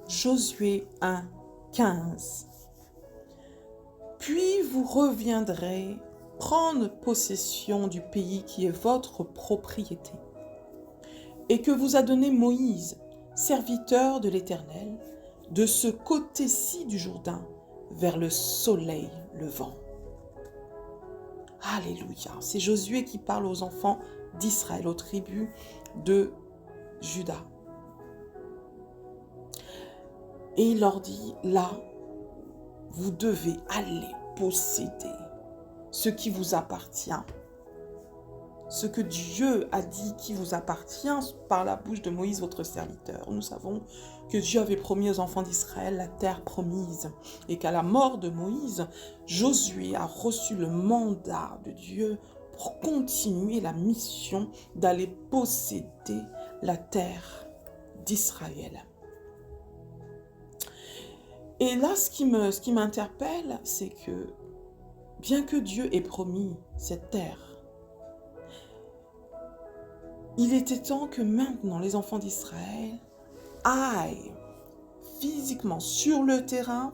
Josué 1, 15. Puis vous reviendrez prendre possession du pays qui est votre propriété et que vous a donné Moïse, serviteur de l'Éternel, de ce côté-ci du Jourdain, vers le soleil levant. Alléluia. C'est Josué qui parle aux enfants d'Israël, aux tribus de Juda. Et il leur dit, là, vous devez aller posséder ce qui vous appartient. Ce que Dieu a dit qui vous appartient par la bouche de Moïse, votre serviteur. Nous savons que Dieu avait promis aux enfants d'Israël la terre promise et qu'à la mort de Moïse, Josué a reçu le mandat de Dieu pour continuer la mission d'aller posséder la terre d'Israël. Et là, ce qui m'interpelle, c'est que bien que Dieu ait promis cette terre, il était temps que maintenant les enfants d'Israël aillent physiquement sur le terrain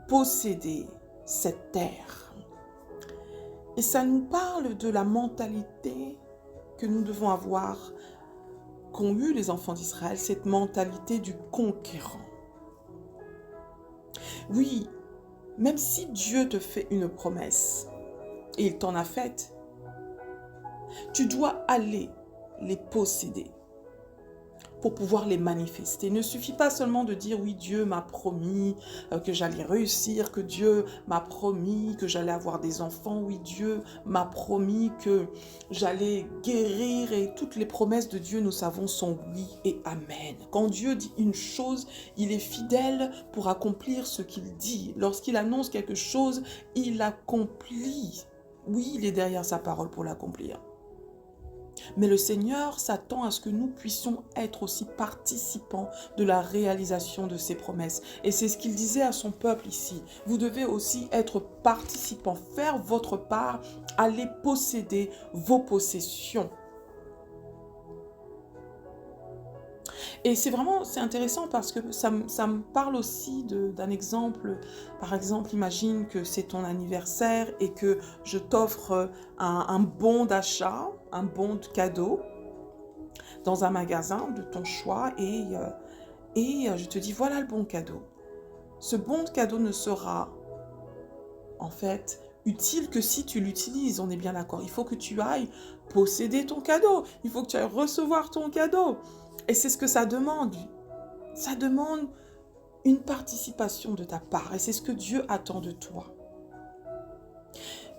posséder cette terre. Et ça nous parle de la mentalité que nous devons avoir, qu'ont eu les enfants d'Israël, cette mentalité du conquérant. Oui, même si Dieu te fait une promesse, et il t'en a faite, tu dois aller les posséder pour pouvoir les manifester. Il ne suffit pas seulement de dire oui, Dieu m'a promis que j'allais réussir, que Dieu m'a promis que j'allais avoir des enfants, oui, Dieu m'a promis que j'allais guérir, et toutes les promesses de Dieu, nous savons, sont oui et amen. Quand Dieu dit une chose, il est fidèle pour accomplir ce qu'il dit. Lorsqu'il annonce quelque chose, il accomplit. Oui, il est derrière sa parole pour l'accomplir. Mais le Seigneur s'attend à ce que nous puissions être aussi participants de la réalisation de ses promesses. Et c'est ce qu'il disait à son peuple ici. Vous devez aussi être participants, faire votre part, aller posséder vos possessions. Et c'est intéressant parce que ça me parle aussi d'un exemple. Par exemple, imagine que c'est ton anniversaire et que je t'offre un bon d'achat, un bon de cadeau dans un magasin de ton choix et je te dis voilà le bon cadeau. Ce bon de cadeau ne sera en fait utile que si tu l'utilises, on est bien d'accord. Il faut que tu ailles posséder ton cadeau, il faut que tu ailles recevoir ton cadeau. Et c'est ce que ça demande. Ça demande une participation de ta part. Et c'est ce que Dieu attend de toi.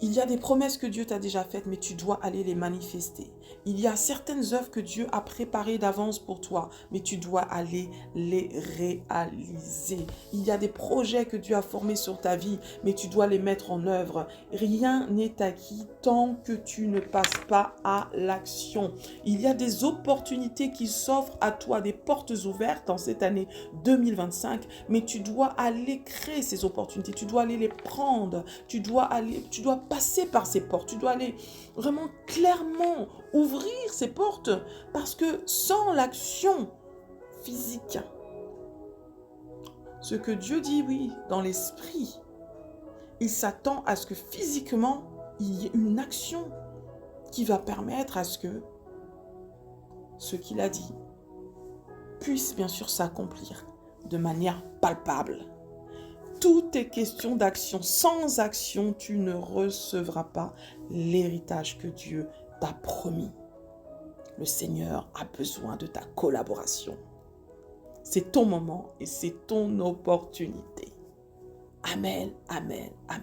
Il y a des promesses que Dieu t'a déjà faites, mais tu dois aller les manifester. Il y a certaines œuvres que Dieu a préparées d'avance pour toi, mais tu dois aller les réaliser. Il y a des projets que Dieu a formés sur ta vie, mais tu dois les mettre en œuvre. Rien n'est acquis tant que tu ne passes pas à l'action. Il y a des opportunités qui s'offrent à toi, des portes ouvertes en cette année 2025, mais tu dois aller créer ces opportunités, tu dois aller les prendre, tu dois passer par ces portes, tu dois aller vraiment clairement ouvrir ces portes, parce que sans l'action physique, ce que Dieu dit, oui, dans l'esprit, il s'attend à ce que physiquement, il y ait une action qui va permettre à ce que ce qu'il a dit puisse bien sûr s'accomplir de manière palpable. Tout est question d'action. Sans action, tu ne recevras pas l'héritage que Dieu t'a promis. Le Seigneur a besoin de ta collaboration. C'est ton moment et c'est ton opportunité. Amen, amen, amen.